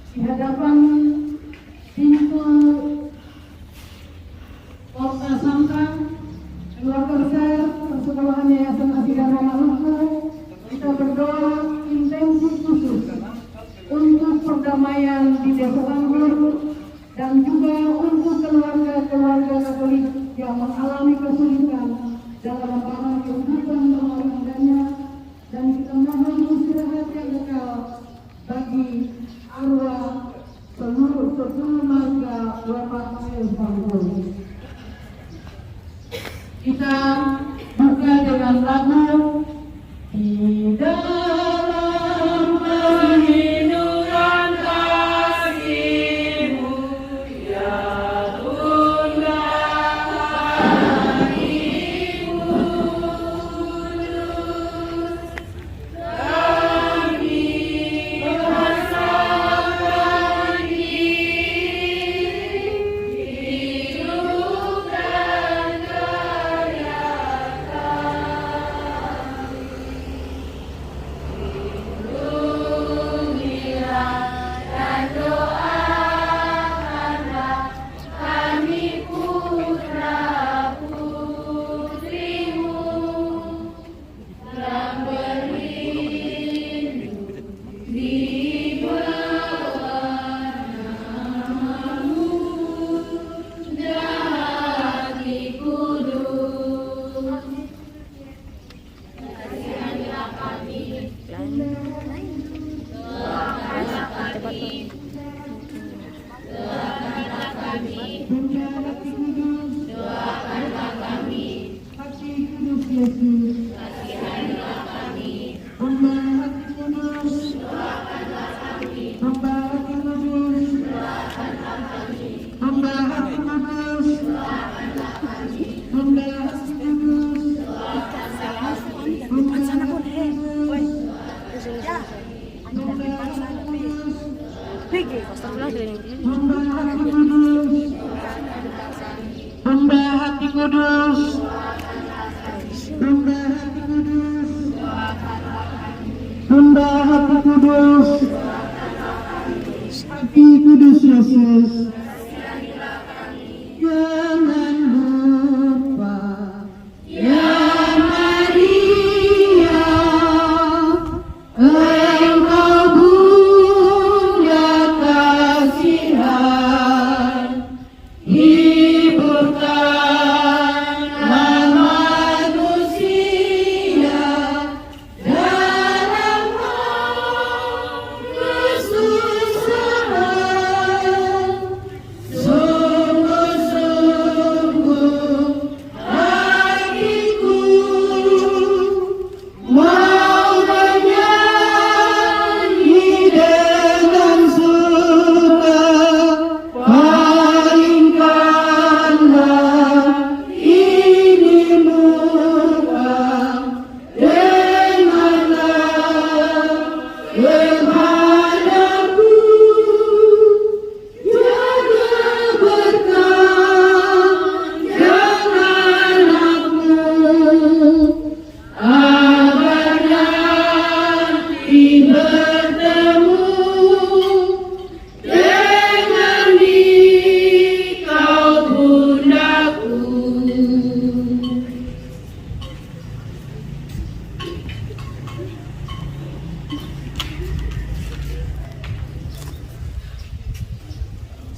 di hadapan pintu Kota Sangkan, keluarga besar Persekolahan Yayasan Asidara Maluku, kita berdoa intensif khusus untuk perdamaian di Desa Anggur dan juga untuk keluarga-keluarga Katolik yang mengalami kesulitan dalam membangun kehidupan rumah tangganya, dan kita mohon istirahat yang kekal bagi arwah seluruh marga Bapak Anggur. Kita buka dengan lagu Di Dalam Perlindungan Kasih-Mu ya Bunda Ibu kami merasakan hidup dan karya lindungilah dan doakanlah kami putra-putrimu yang berlindung di bawah namamu, Hati Kudus. Kasihanilah kami, doakanlah kami, doakanlah kami, doakanlah kami, Hati Kudus Yesus, kasihanilah kami, Hamba Hati Kudus, doakanlah kami, Hamba Hati Kudus, doakanlah kami, Hamba Hati Kudus, doakanlah kami, Hamba Hati Kudus, doakanlah kami, Hamba Hati Kudus, Hamba Hati Kudus, Hamba Hati Kudus, Hamba Hati Kudus, Hati Kudus Yesus, jangan lupa ya Maria, Engkau Bunda kasihan, hiburkanlah manusia dalam kesusahan. Sungguh-sungguh hatiku mau menyanyi dengan suka, palingkanlah ini muka denganlah kepadaku, jaga berkah jangan aku, agar nanti bertemu dengan Dikau Bundaku.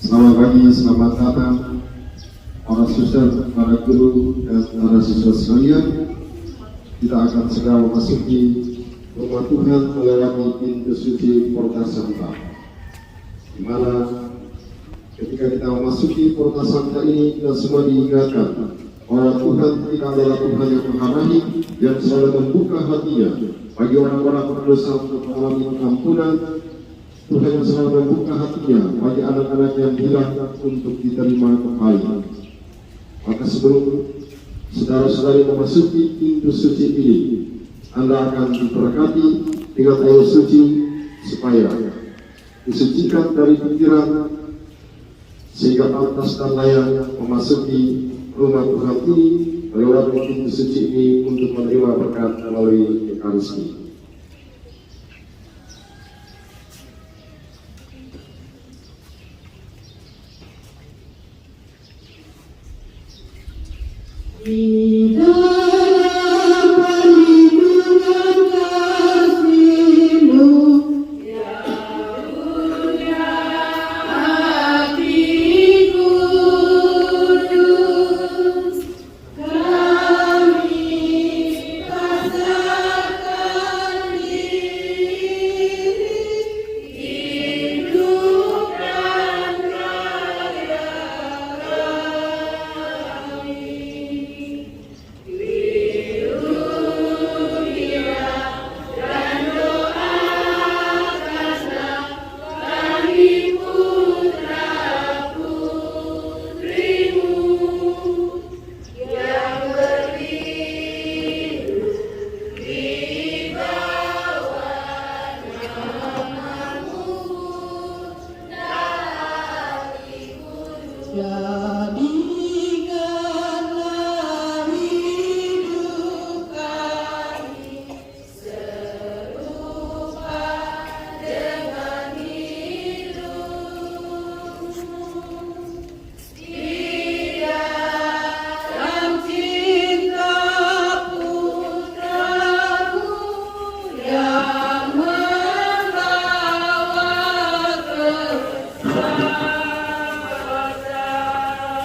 Selamat pagi, selamat datang para suster, para guru, dan para siswa sekalian. Kita akan segera memasuki rumah Tuhan melewati pintu suci Porta Santa, di mana ketika kita memasuki Porta Santa ini, kita semua diingatkan bahwa Tuhan kita adalah Tuhan yang mengarahi dan selalu membuka hatinya bagi orang-orang berdosa untuk mengalami pengampunan. Tuhan yang selalu membuka hatinya bagi anak-anak yang hilang untuk diterima kembali. Maka sebelum saudara-saudari memasuki pintu suci ini, Anda akan diberkati dengan air suci supaya disucikan dari pikiran sehingga pantas dan layak memasuki rumah Tuhan ini melewati pintu suci ini untuk menerima berkat melalui Ekaristi. di dalam perlindungan kasih-Mu, ya punya hati kudus, kami pasrahkan diri, hidup dan karya kami. Haleluya, dan doakanlah kami putra-putrimu yang berlindung di bawah namamu, dari kudus. Jadikanlah hidup kami serupa dengan hidupmu. Di dalam cinta putramu yang membawa keselamatan.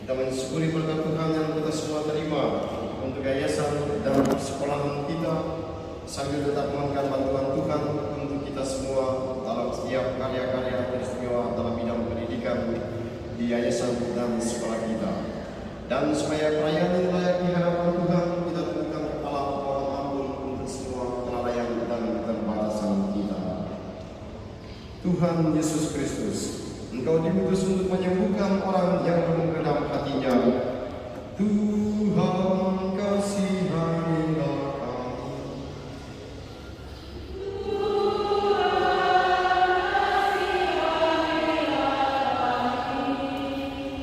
Kita mensyukuri berkat Tuhan yang kita semua terima untuk yayasan dan sekolahan kita, sambil tetap mohonkan bantuan Tuhan untuk kita semua dalam setiap karya-karya peristiwa dalam bidang pendidikan di yayasan dan sekolah kita. Dan supaya perayaan ini layak di hadapan Tuhan, kita tentukan kepala mohon ampun untuk semua kelalaian dan keterbatasan kita. Tuhan Yesus Kristus, Engkau diutus untuk menyembuhkan orang yang menggenap hatinya. Tuhan kasihanilah kami.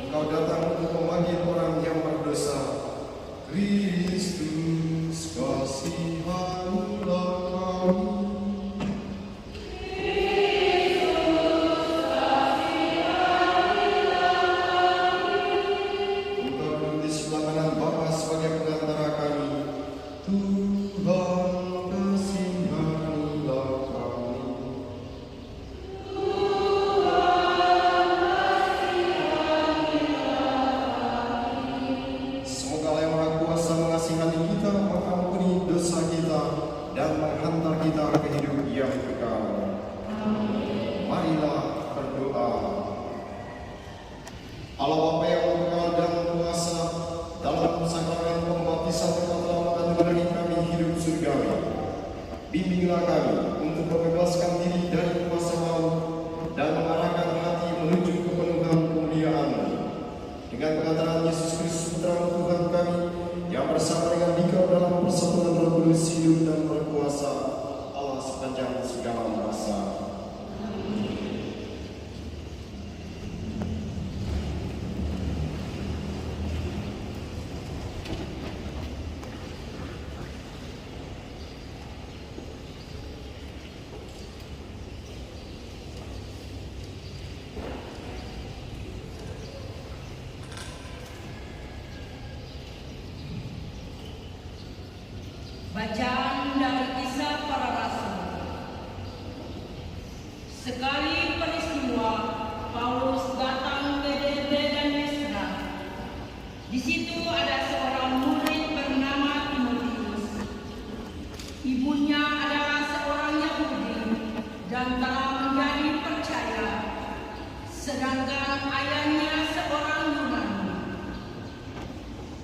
Engkau datang untuk memanggil orang yang berdosa. Kristus kasihanilah kami. Dan menghantar kita ke hidup yang kekal. Marilah berdoa. Allah Bapa yang kekal dan kuasa, dalam sakramen pembaptisan Engkau telah menganugerahi kami hidup surgawi. Bimbinglah kami untuk membebaskan diri dari kuasa maut dan mengarahkan hati menuju kepenuhan kemuliaan-Mu. Dengan pengantaran Yesus Kristus Putra Tuhan kami, yang bersama dengan Dikau dalam persatuan Roh Kudus hidup dan berkuasa Allah sepanjang segala masa. Bacaan dari Kisah Para Rasul. Sekali peristiwa, Paulus datang ke Derbe dan Listra. Di situ ada seorang murid bernama Timotius. Ibunya adalah seorang Yahudi dan telah menjadi percaya, sedangkan ayahnya seorang Yunani.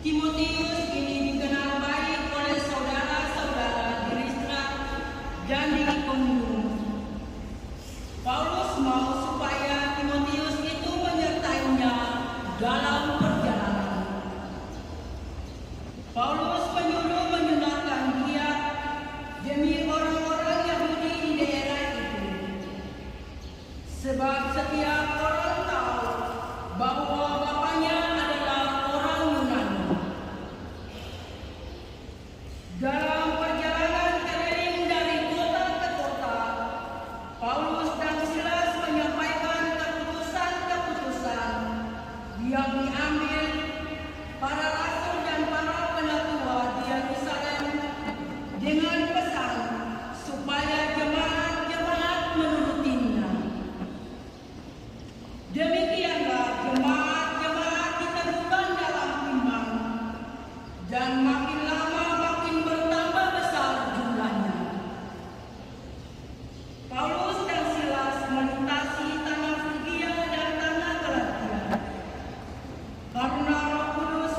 Timotius ini dikenal baik oleh saudara-saudara di Listra dan di Ikonium. Paulus mau supaya Timotius itu menyertainya dalam perjalanan. Paulus menyuruh menyunatkan dia demi orang-orang Yahudi di daerah itu, sebab setiap orang tahu bahwa bapaknya adalah orang Yunani. Dalam perjalanan keliling dari kota ke kota, Paulus dan Silas menyampaikan keputusan-keputusan yang diambil para rasul dan para penatua di Yerusalem dengan pesan supaya jemaat-jemaat menurutinya. Demikianlah jemaat-jemaat diteguhkan dalam iman, dan makin lama makin bertambah besar jumlahnya. Paulus dan Silas melintasi tanah Frigia dan tanah Galatia, karena Roh Kudus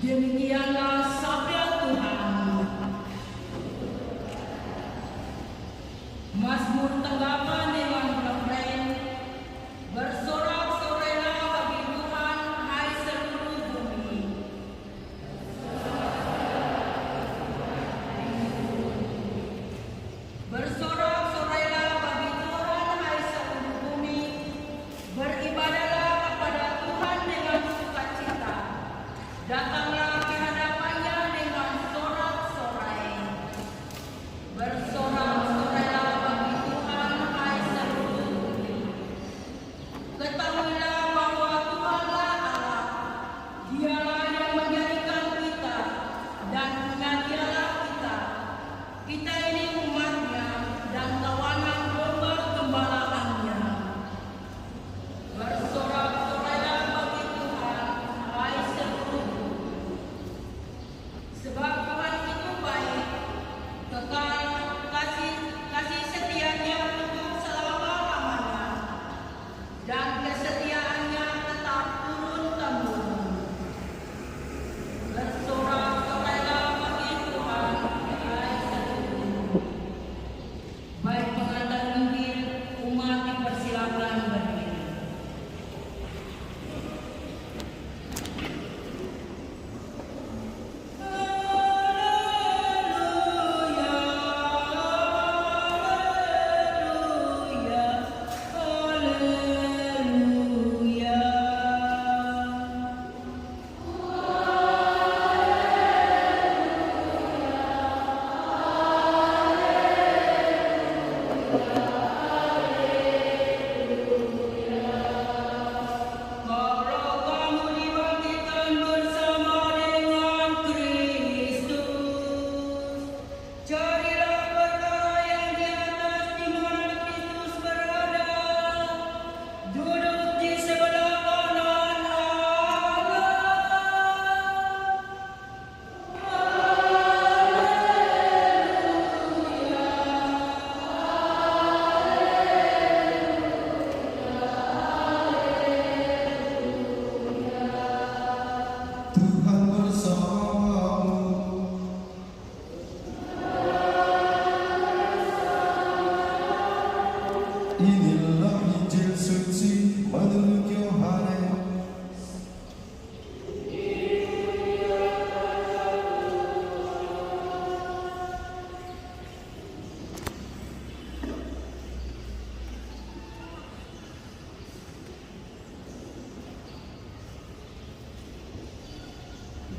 Demikianlah sabda Tuhan. Mazmur tanggapan dengan refrain, bersorak-sorailah bagi Tuhan, hai seluruh bumi. Bersorak-sorailah bagi Tuhan, hai seluruh bumi. Beribadahlah kepada Tuhan dengan sukacita. Datanglah ke hadapannya dengan sorak-sorai. Bersorak-sorailah bagi Tuhan, hai seluruh bumi. Ketahuilah bahwa Tuhanlah Allah. Dialah yang menjadikan kita dan mengasihilah kita. Kita ini umatnya dan kawanan domba gembalaannya. Bersorak-sorailah bagi Tuhan, hai seluruh bumi. Sebab Tuhan itu baik, kekal kasih setianya untuk selama-lamanya, dan kesetiaannya tetap turun-temurun. Bersorak-sorailah bagi Tuhan, hai seluruh bumi. Baik pengantar Injil, umat dipersilakan berdiri. Kalau kamu dibangkitkan bersama dengan Kristus, carilah perkara yang di atas di mana Kristus berada, duduk di sebelah kanan Allah. Tuhan bersamamu. Inilah Injil suci menurut Yohanes.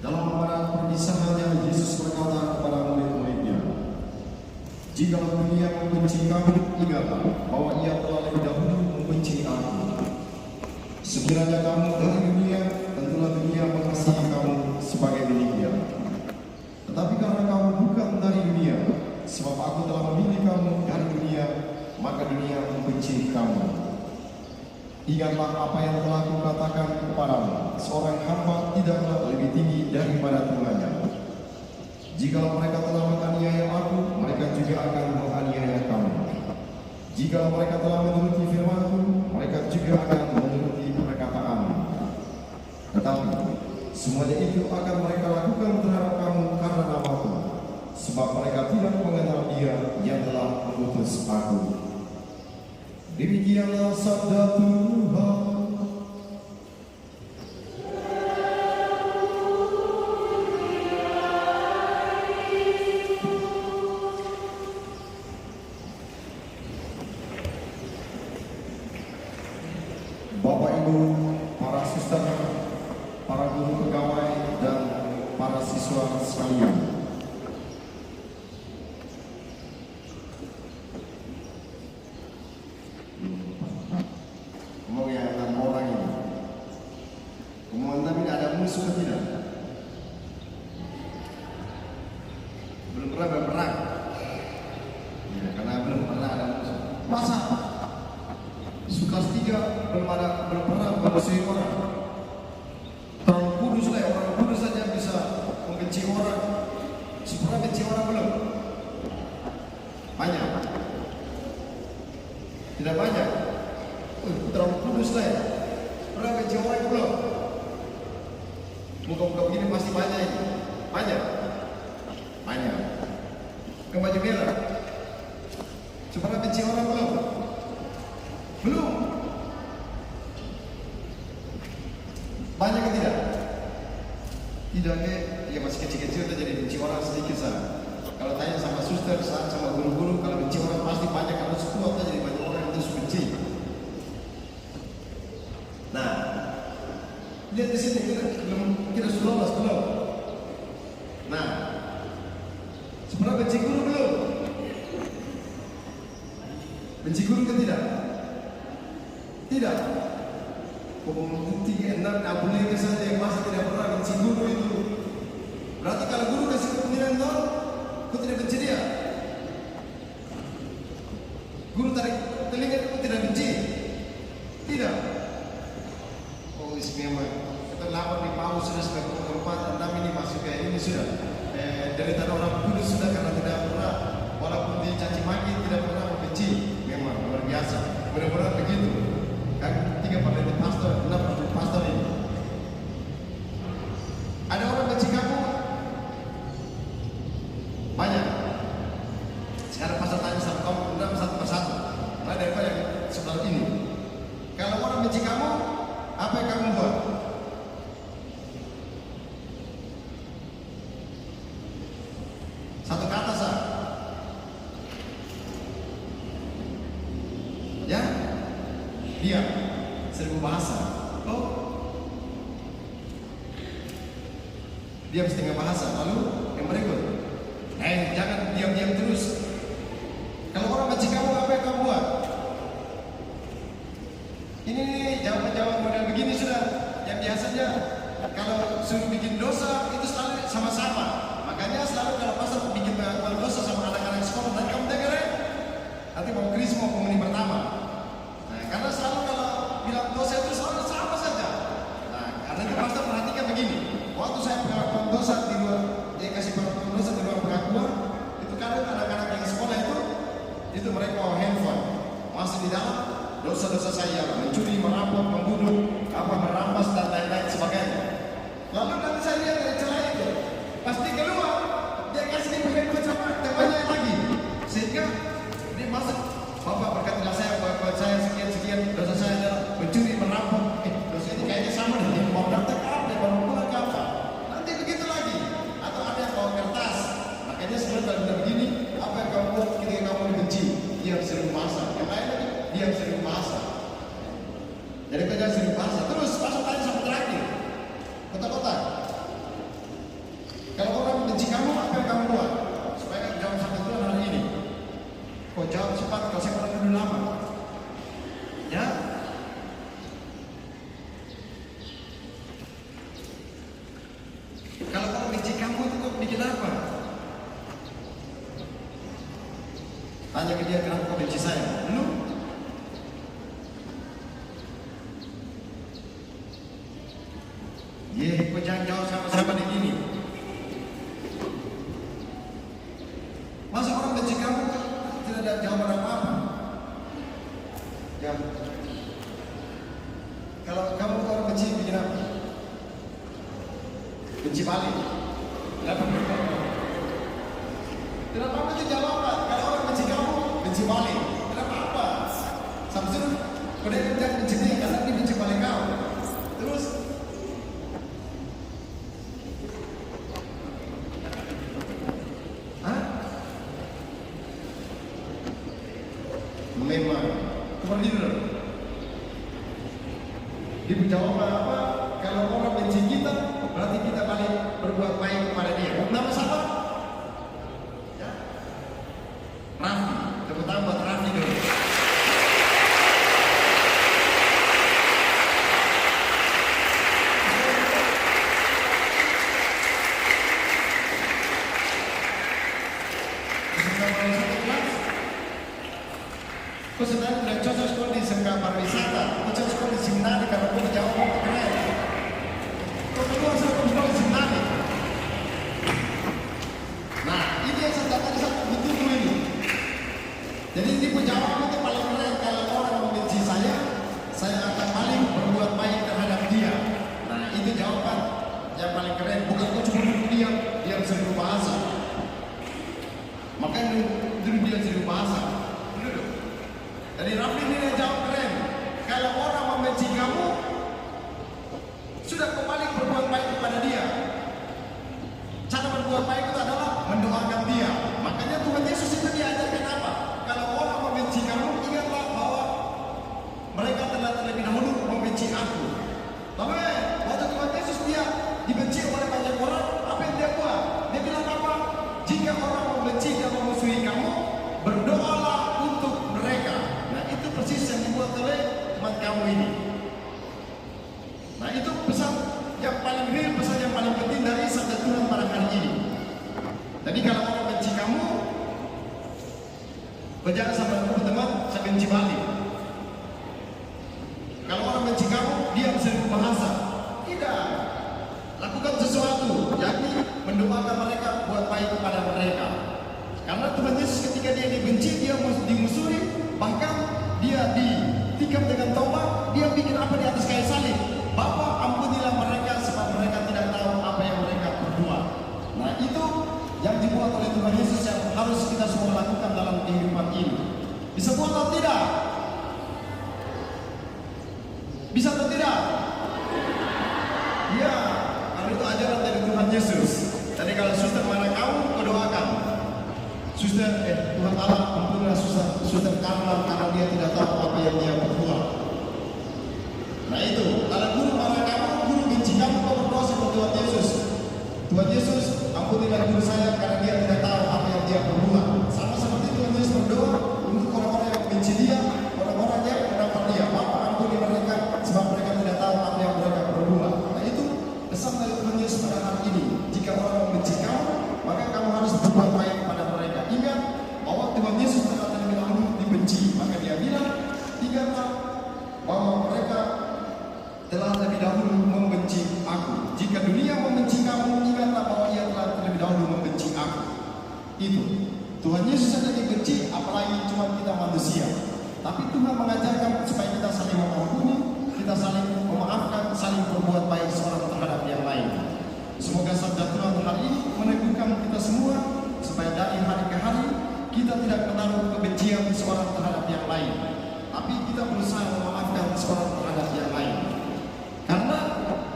Dalam para perpisahannya, Yesus berkata kepada murid-muridnya, "Jika dunia membenci kamu, ingatlah bahwa ia telah lebih dahulu membenci aku. Sekiranya kamu dari dunia, tentulah dunia mengasihi kamu sebagai miliknya. Tetapi karena kamu bukan dari dunia, sebab aku telah memilih kamu dari dunia, maka dunia membenci kamu. Ingatlah apa yang telah kukatakan kepadamu, seorang hamba tidaklah lebih tinggi daripada Tuhannya. Jikalau mereka telah menganiaya aku, mereka juga akan menganiaya kamu. Jikalau mereka telah menuruti firman-Ku, mereka juga akan menuruti perkataanmu. Tetapi semuanya itu akan mereka lakukan terhadap kamu karena namaku, sebab mereka tidak mengenal Dia yang telah mengutus aku." Demikianlah sabda Tuhan. Bapak Ibu, para suster, para guru pegawai, dan para siswa sekalian. Ngomong ya 6 orang ini. Ngomong tapi ada musuh atau tidak? Belum pernah berperang. Ya, karena belum pernah ada musuh. Masa? Sukas 3 belum pernah memusuhi orang. Terlalu kudus lah, orang kudus saja bisa membenci orang. Pernah benci orang belum? Banyak? Tidak banyak? Terlalu kudus lah ya. Pernah benci orang belum? Muka-muka begini pasti banyak ini. Banyak. Banyak. Ke baju merah. Pernah benci orang belum? Belum. Banyak ke tidak? Tidak ke? Ya masih kecil-kecil kita jadi benci orang sedikit saja. Kalau tanya sama suster, sama guru-guru, kalau benci orang pasti banyak. Kalau 10 kita jadi banyak orang yang terus benci. Nah, lihat di sini kita sudah lolos belum? Nah, pernah benci guru belum? Benci guru ke tidak? Tidak. Pokoknya 3, 6, boleh ke saja yang masa tidak pernah benci guru itu. Berarti kalau guru kasih kepentingan kau tidak benci dia. Guru tarik telinga kau tidak benci. Tidak. Oh, memang kita lapar di PAU sudah sebagai tempat 6 ini masuk ke ini sudah. Derita orang kudus sudah karena tidak pernah, walaupun dicaci maki tidak pernah membenci. Memang luar biasa. Benar-benar begitu. Kan 3 pendeta pastor, 6 pendeta pastor ini. Ada orang benci kamu? Banyak. Sekarang pastor tanya sama kamu, 6 satu persatu. Ada apa yang sebelah ini? Kalau orang benci kamu, apa yang kamu buat? Satu kata sah. Ya? Diam. 1000 bahasa. Oh. Diam setengah bahasa. Lalu yang berikut. Jangan diam-diam terus. Kalau orang benci kamu, apa yang kamu buat? Ini jawaban-jawaban model begini sudah. Yang biasanya kalau suruh bikin dosa itu selalu sama-sama. Makanya selalu kalau pastor bikin pengakuan dosa sama anak-anak sekolah, dan kamu dengar ya? Nanti mau Kris mau komuni pertama. Nah, karena selalu kalau bilang dosa itu selalu sama saja. Nah, karena itu pastor perhatikan begini. Waktu saya pengakuan dosa di luar, dia kasih pengakuan dosa di luar pengakuan, itu kadang anak-anak yang sekolah itu mereka bawa handphone, masih di dalam dosa-dosa saya, mencuri, merampok, membunuh, merampas dan lain-lain sebagainya. Lalu nanti saya lihat dari celah itu, pasti keluar, dia kasih di handphone sama temannya lagi, sehingga dia masuk, Bapak berkatilah saya, buat saya sekian-sekian, dosa saya adalah mencuri, merampok, dosa ini kayaknya sama dengan mau daftar ke apa, baru pulang ke apa, nanti begitu lagi, atau ada yang bawa kertas, makanya sebenarnya kalau sudah begini, apa yang kamu buat ketika kamu dibenci, diam 1000 bahasa, yang lain lagi, diam 1000 bahasa, jadi kerja 1000 bahasa, terus masuk tanya sampai terakhir, kotak-kotak. Kalau orang benci kamu, apa yang kamu buat? Supaya jawab sampai dulu hari ini. Kau jawab cepat, kau saya dulu lama. Ya? Kalau orang benci kamu itu kau bikin apa? Tanya ke dia, kenapa kau benci saya? Belum? Kau jangan jawab sama-sama di gini. Masa orang benci kamu tidak ada jawaban apa-apa? Ya. Kalau kamu orang benci bikin apa? Benci balik. Kenapa? Tidak apa-apa itu jawaban. Kalau orang benci kamu, benci balik. Tidak apa-apa. Samsul, kau dia jangan benci dia karena dia benci balik kau. Terus memang keperluan. Ibu jawaban apa? Kalau orang benci kita, berarti kita balik berbuat baik kepada dia. Nama siapa? Ya. Raffi. Tepuk tangan buat Raffi dulu. Kau sebenarnya tidak cocok sekolah di SMK pariwisata, kau cocok sekolah di seminari karena kau jawab keren. Kau keluar sekolah di seminari. Nah, ini yang saya tadi saya ditunggu ini. Jadi ini penjawaban itu paling keren. Kalau orang membenci saya akan paling berbuat baik terhadap dia. Nah, itu jawaban yang paling dulu dia jadi bahasa. Dulu. Jadi Rafli ini jawab keren. Kalau orang membenci kamu, sudah kembali berbuat baik kepada dia. Cara berbuat baik itu adalah mendoakan dia. Makanya Tuhan Yesus itu diajarkan apa? Kalau orang membenci kamu, ingatlah bahwa mereka telah terlebih dahulu membenci aku. Tapi waktu Tuhan Yesus dia dibenci oleh banyak orang, apa yang dia buat? Dia bilang apa? Jika orang membenci dan memusuhi kamu, berdoalah untuk mereka. Nah itu persis yang dibuat oleh teman kamu ini. Nah itu pesan yang paling real, pesan yang paling penting dari sabda Tuhan pada hari ini. Jadi kalau orang benci kamu, berjalan sama teman, saya benci balik. Kalau orang benci kamu, dia bisa berbahasa. Tidak. Lakukan sesuatu, yakni mendoakan mereka buat baik kepada mereka. Karena Tuhan Yesus ketika dia dibenci, dia dimusuhi, bahkan dia ditikam dengan tombak, dia bikin apa di atas kayu salib? Bapa, ampunilah mereka sebab mereka tidak tahu apa yang mereka berbuat. Nah itu yang dibuat oleh Tuhan Yesus yang harus kita semua lakukan dalam kehidupan ini. Bisa buat atau tidak? Bisa atau tidak? Ya, karena itu ajaran dari Tuhan Yesus. Jadi kalau suster marah kamu, kau doakan. Suster, Tuhan Allah ampunilah suster karena dia tidak tahu apa yang dia berbuat. Nah itu, kalau guru marah kamu, guru benci kamu, kau berdoa sama Tuhan Yesus. Tuhan Yesus, ampunilah guru saya karena dia tidak tahu apa yang dia berbuat. Sama seperti Tuhan Yesus berdoa untuk orang-orang yang benci dia, orang-orang yang mendapat dia. Bapa, ampuni mereka sebab mereka tidak tahu apa yang mereka berbuat. Nah itu pesan dari Tuhan Yesus pada hari ini. Jika orang membenci kamu, maka kamu harus berbuat baik kepada mereka. Ingat bahwa Tuhan Yesus telah terlebih dahulu dibenci. Maka dia bilang, ingatlah bahwa mereka telah terlebih dahulu membenci aku. Jika dunia membenci kamu, ingatlah bahwa ia telah terlebih dahulu membenci aku. Itu Tuhan Yesus saja dibenci, apalagi cuma kita manusia. Tapi Tuhan mengajarkan supaya kita saling mengampuni, kita saling memaafkan, saling berbuat baik seorang terhadap yang lain. Semoga sabda Tuhan hari ini meneguhkan kita semua supaya dari hari ke hari kita tidak menaruh kebencian seorang terhadap yang lain, tapi kita berusaha memaafkan seorang terhadap yang lain. Karena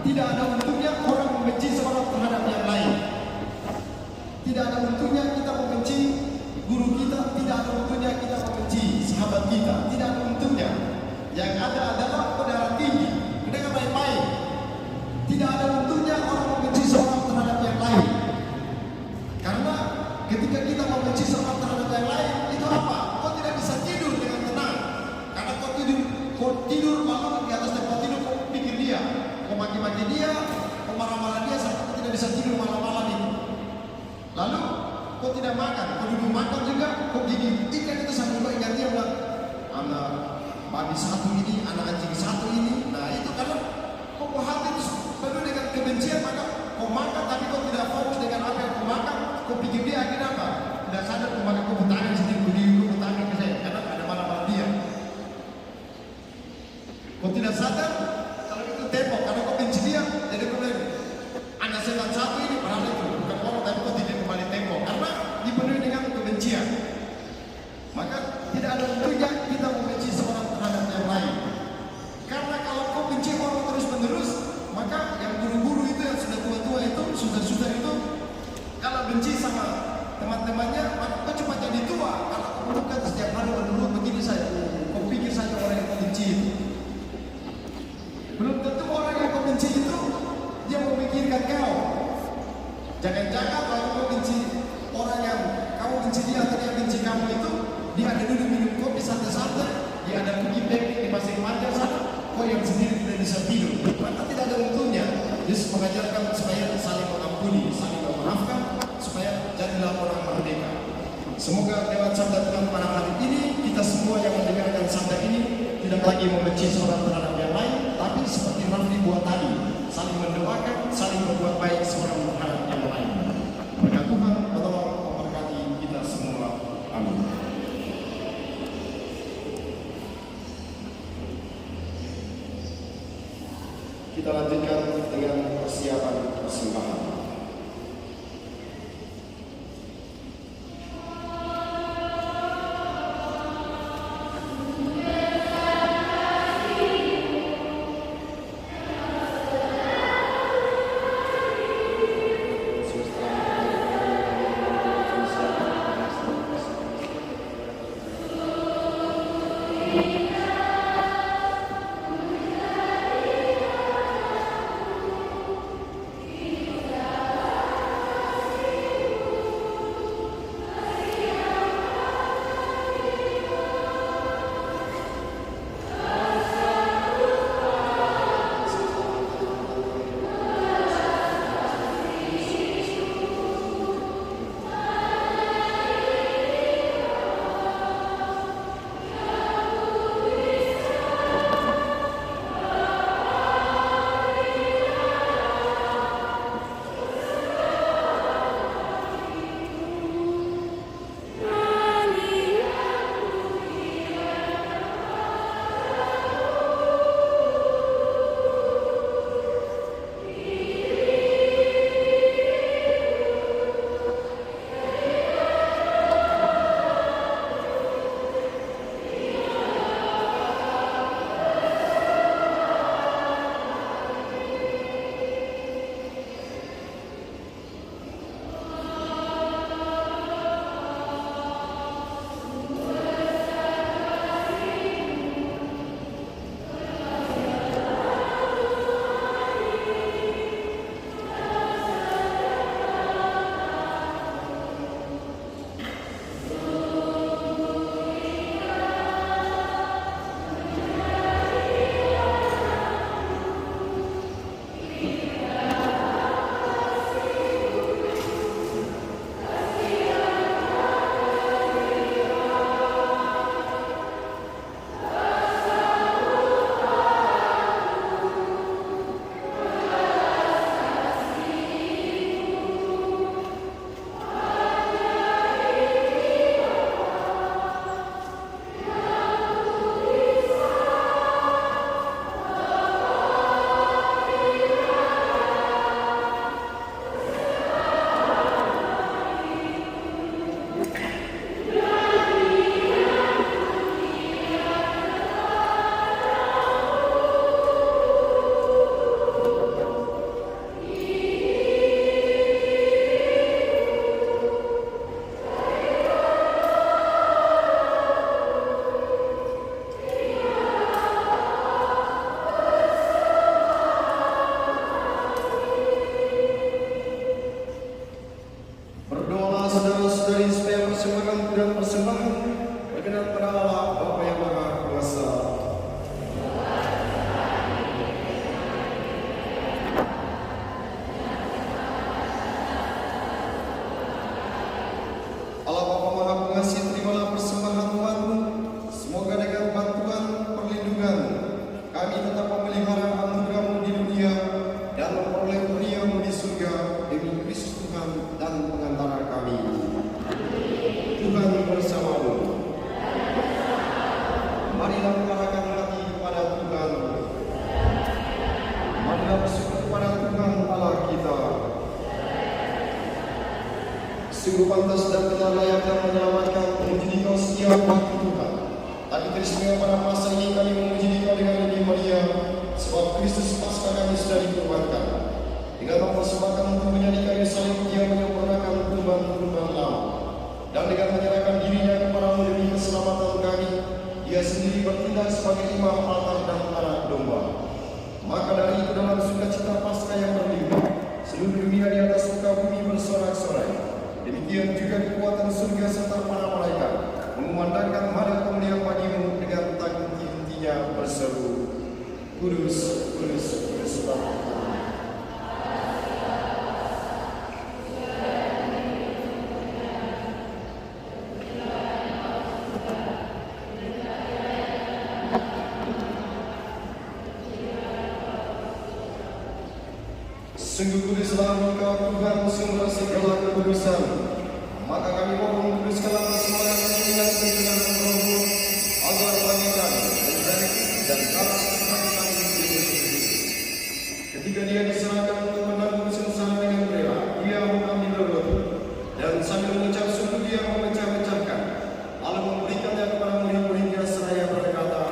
tidak ada untungnya orang membenci seorang terhadap yang lain. Tidak ada untungnya kita membenci guru kita, tidak ada untungnya kita membenci sahabat kita, tidak ada untungnya. Yang ada adalah darah tinggi, dengan baik-baik. Tidak ada untungnya orang membenci seorang terhadap yang lain. Karena ketika kita membenci seorang terhadap yang lain, itu apa? Kau tidak bisa tidur dengan tenang. Karena kau tidur lalu di atas tempat tidur kau pikir dia, kau maki-maki dia, kau marah-marah dia sampai kau tidak bisa tidur malam-malam ini. Lalu kau tidak makan, kau duduk makan juga, kau gigit ikan itu sambil kau ingat dia bilang, anak babi satu ini, anak anjing satu ini. Nah itu karena kau hati itu penuh dengan kebencian, maka kau makan tapi kau tidak fokus dengan apa yang kau makan. Kau pikir dia akhirnya apa? Tidak sadar kau makan, kau bertanya sendiri, kau bertanya ke saya, karena ada malam-malam dia. Kau tidak sadar kalau itu tembok, karena kau benci dia, jadi kau bilang, anak setan satu ini, padahal itu bukan orang, tapi kau tidak kembali tembok, karena dipenuhi dengan kebencian. Maka tidak ada untungnya kita membenci seorang terhadap yang lain. Karena kalau kau benci orang terus-menerus, maka yang guru-guru itu yang sudah tua-tua itu, sudah itu, kalau benci sama teman-temannya, maka kau cepat jadi tua. Kalau kau bukan setiap hari menurut begini saja, kau pikir saja orang yang kau benci itu. Belum tentu orang yang kau benci itu dia memikirkan kau. Jangan-jangan kalau kau benci orang yang kamu benci dia atau dia benci kamu itu, dia ada duduk minum kopi santai-santai, dia ada pergi backpack di pasir panjang sana, kau yang sendiri tidak bisa tidur. Maka tidak ada untungnya. Yesus mengajarkan supaya saling mengampuni, saling memaafkan, supaya jadilah orang merdeka. Semoga lewat sabda Tuhan pada hari ini, kita semua yang mendengarkan sabda ini tidak lagi membenci seorang terhadap yang lain, tapi seperti Rafli buat tadi, saling mendoakan, saling berbuat baik seorang terhadap yang lain. Berkat Tuhan menolong memberkati kita semua. Amin. Kita lanjutkan dengan persiapan persembahan. Kasih, terimalah persembahan Tuhan-Mu. Semoga dengan bantuan perlindungan kami tetap memelihara anugerah-Mu di dunia dan memperoleh kurnia-Mu di surga demi Kristus Tuhan dan pengantara kami. Tuhan bersama-Mu. Marilah mengarahkan hati kepada Tuhan. Marilah bersyukur kepada Tuhan Allah kita. Sungguh pantas dan benar layak dan menyelamatkan memuji Dikau setiap waktu Tuhan. Tapi teristimewa pada masa ini kami memuji Dikau dengan lebih meriah, sebab Kristus Paskah kami sudah dikorbankan. Dengan mempersembahkan untuk menyanyikan salib, Dia menyempurnakan kurban-kurban lama. Dan dengan menyerahkan dirinya kepada-Mu demi keselamatan kami, Dia sendiri bertindak sebagai imam altar dan anak domba. Maka dari itu dalam sukacita Paskah yang berlimpah, seluruh dunia di atas muka bumi bersorak-sorai. Demikian juga kekuatan surga serta para malaikat mengumandangkan hari kemuliaan pagi-Mu dengan tak henti-hentinya berseru, Kudus, Kudus, Kudus Tuhan. Sungguh kuduslah Engkau Tuhan, sumber segala kekudusan. Maka kami mohon kuduskanlah persembahan kami dengan kebenaran Roh-Mu, agar bagi kami menjadi dan darah Tuhan kami Kristus. Ketika Dia diserahkan untuk menanggung sengsara dengan rela, Dia mengambil roti dan sambil mengucap syukur Dia memecah-mecahkan, lalu memberikannya kepada murid-muridnya seraya berkata,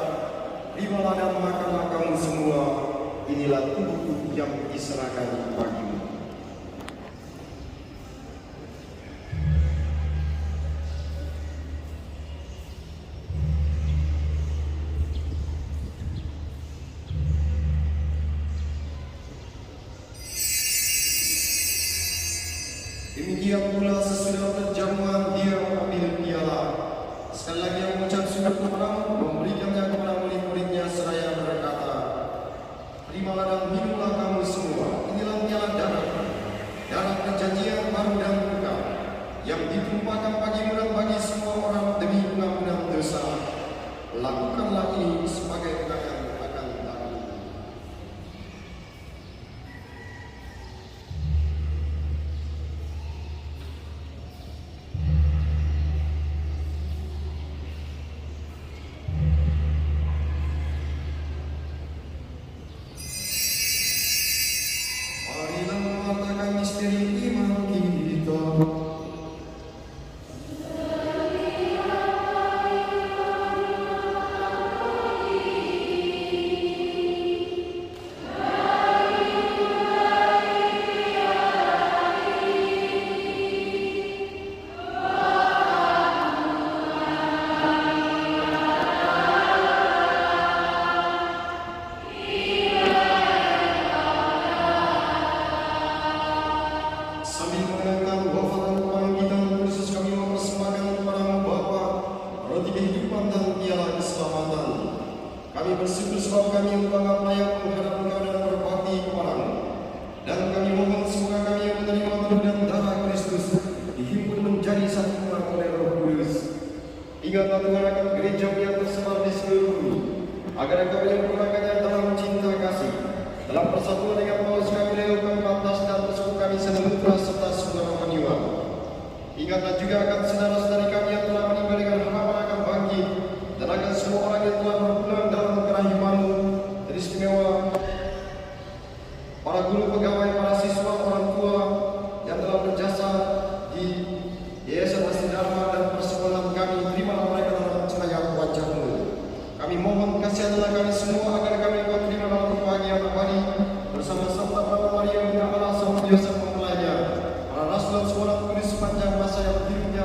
"Terimalah dan makanlah kamu semua. Inilah tubuhku yang diserahkan bagimu." Demikian pula sesudah berjamuan Dia mengambil piala. Sekali lagi Dia mengucap syukur kepada-Mu, memberikannya kepada murid-muridnya seraya berkata, "Terimalah dan minumlah kamu semua. Inilah piala darah perjanjian baru dan kekal, yang ditumpahkan bagimu dan bagi semua orang demi pengampunan dosa. Lakukanlah ini sebagai kenangan akan aku." Marilah mewartakan misteri iman kita. Sambil mengenangkan wafat dan kebangkitan Kristus, kami mempersembahkan kepada-Mu Bapa roti kehidupan dan piala keselamatan. Kami bersyukur sebab kami menganggap layak menghadap Engkau dan berbakti kepada-Mu. Dan kami mohon semoga kami yang menerima tubuh dan darah Kristus dihimpun menjadi satu umat oleh Roh Kudus. Ingatlah Tuhan akan gereja-Mu yang tersebar di seluruh bumi, agar Engkau menyempurnakannya dalam cinta kasih, dalam persatuan dengan Paus kami Leo ke-14 dan persekutu kami senemutra serta saudara Maniwa. Ingatlah juga akan saudara-saudari kami yang telah meninggal dengan harapan akan bangkit, dan akan semua orang yang telah berpulang dalam kerahiman-Mu, teristimewa para guru, pegawai, para siswa, orang tua yang telah berjasa di Yayasan Asli Dharma dan persekolahan kami. Terimalah mereka dalam cahaya wajah-Mu. Kami mohon kasihanlah kami semua agar kami dapat terima dalam kebahagiaan abadi bersama Santa Bapa Maria, Bunda Allah, Sang Yosef mempelainya, para rasul dan semua orang kudus sepanjang masa yang hidupnya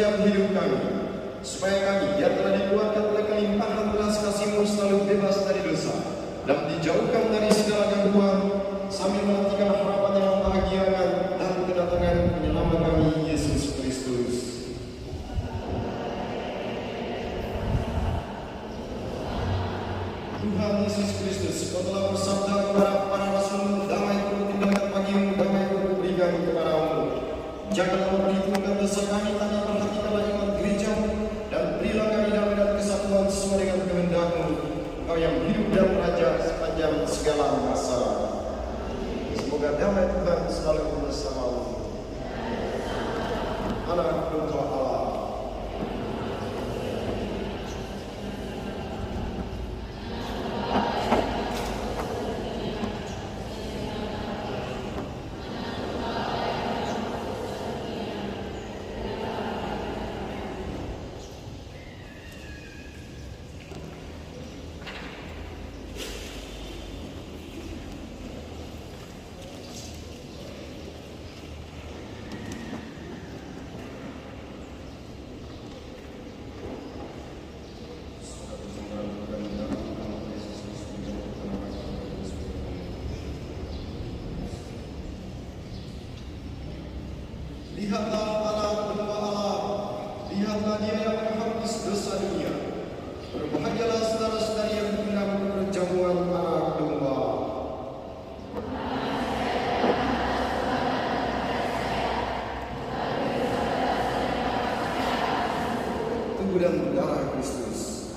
setiap hidup kami, supaya kami yang telah dikuatkan oleh kelimpahan belas kasih-Mu selalu bebas dari dosa dan dijauhkan dari segala gangguan, sambil menantikan harapan yang membahagiakan dan kedatangan penyelamat kami, Yesus Kristus. Tuhan Yesus Kristus, Kau telah bersabda kepada para rasul-Mu, damai ku tinggalkan bagimu, damai ku berikan kepadamu. Janganlah memperhitungkan dosa kami, tapi perhatikanlah iman gereja-Mu, dan berilah kami damai dan kesatuan sesuai dengan kehendak-Mu, Kau yang hidup dan raja sepanjang segala masa. Semoga damai Tuhan selalu bersama-Mu. Anak domba Allah. Lihatlah anak domba Allah, lihatlah Dia yang menghapus dosa dunia. Berbahagialah saudara-saudari yang diundang ke perjamuan anak domba. Tubuh dan darah Kristus.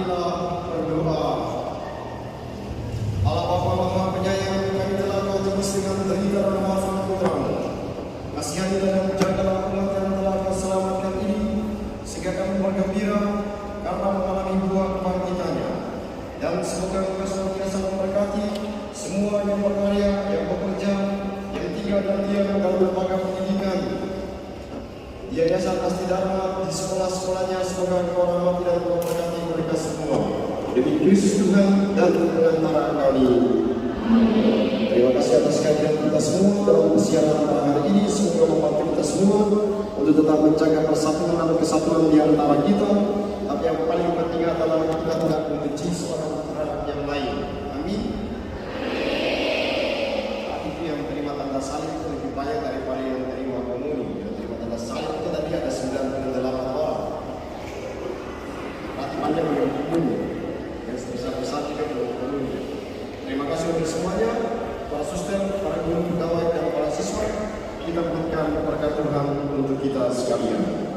Marilah berdoa. Allah Bapa Maha Penyayang, kami telah Kau tebus dengan derita dan wafat Putra-Mu. Kasihanilah dan jagalah umat yang telah Kau selamatkan ini, sehingga kami bergembira karena mengalami buah kebangkitannya. Dan semoga Kau senantiasa memberkati semua yang berkarya, yang bekerja, yang tinggal dan diam dalam lembaga pendidikan, di Yayasan Asti Dharma, di sekolah-sekolahnya. Semoga Kau rahmati dan memberkati mereka semua. Demi Kristus Tuhan dan Pengantar kami. Terima kasih atas kehadiran kita semua dalam persiaran pada hari ini. Semoga membantu kita semua untuk tetap menjaga persatuan dan kesatuan di antara kita. Tapi yang paling penting adalah kita tidak membenci seorang terhadap yang lain. Amin. Itu yang terima tanda salib lebih banyak daripada yang terima komuni. Yang terima tanda salib itu tadi ada 98 orang. Berarti banyak yang komuni. Yang sebesar-besar juga belum komuni. Terima kasih untuk semuanya, para suster, para guru pegawai, dan para siswa. Kita mohonkan berkat Tuhan untuk kita sekalian.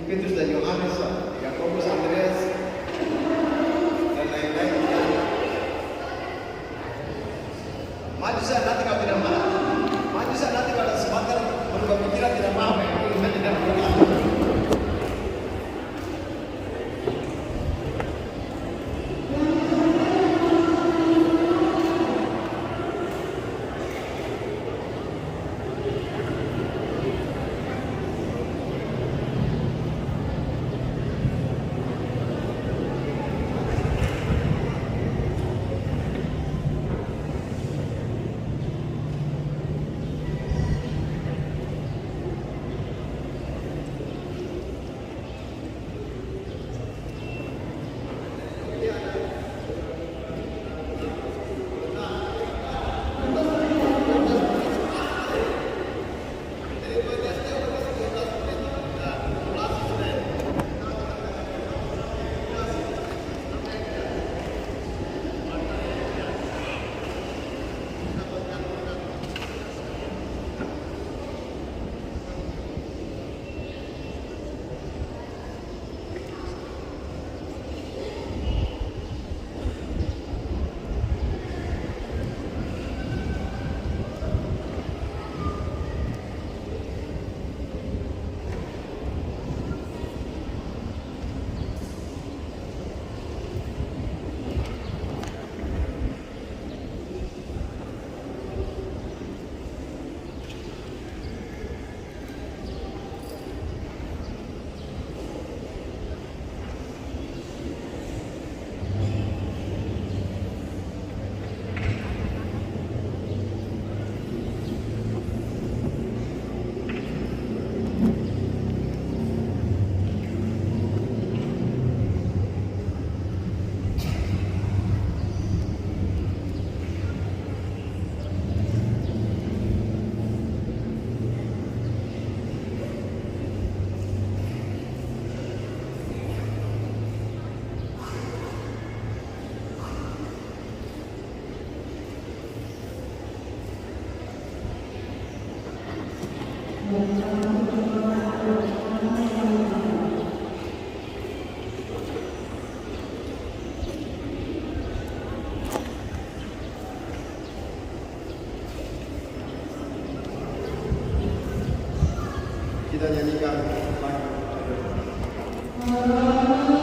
Petrus dan Yohanes, Yakobus, Andreas, dan lain-lain. Maju saja nanti kalau tidak mau. Maju saja nanti kalau sebentar berubah pikiran tidak mau. Itu saja tidak berubah. Kita nyanyikan lagu.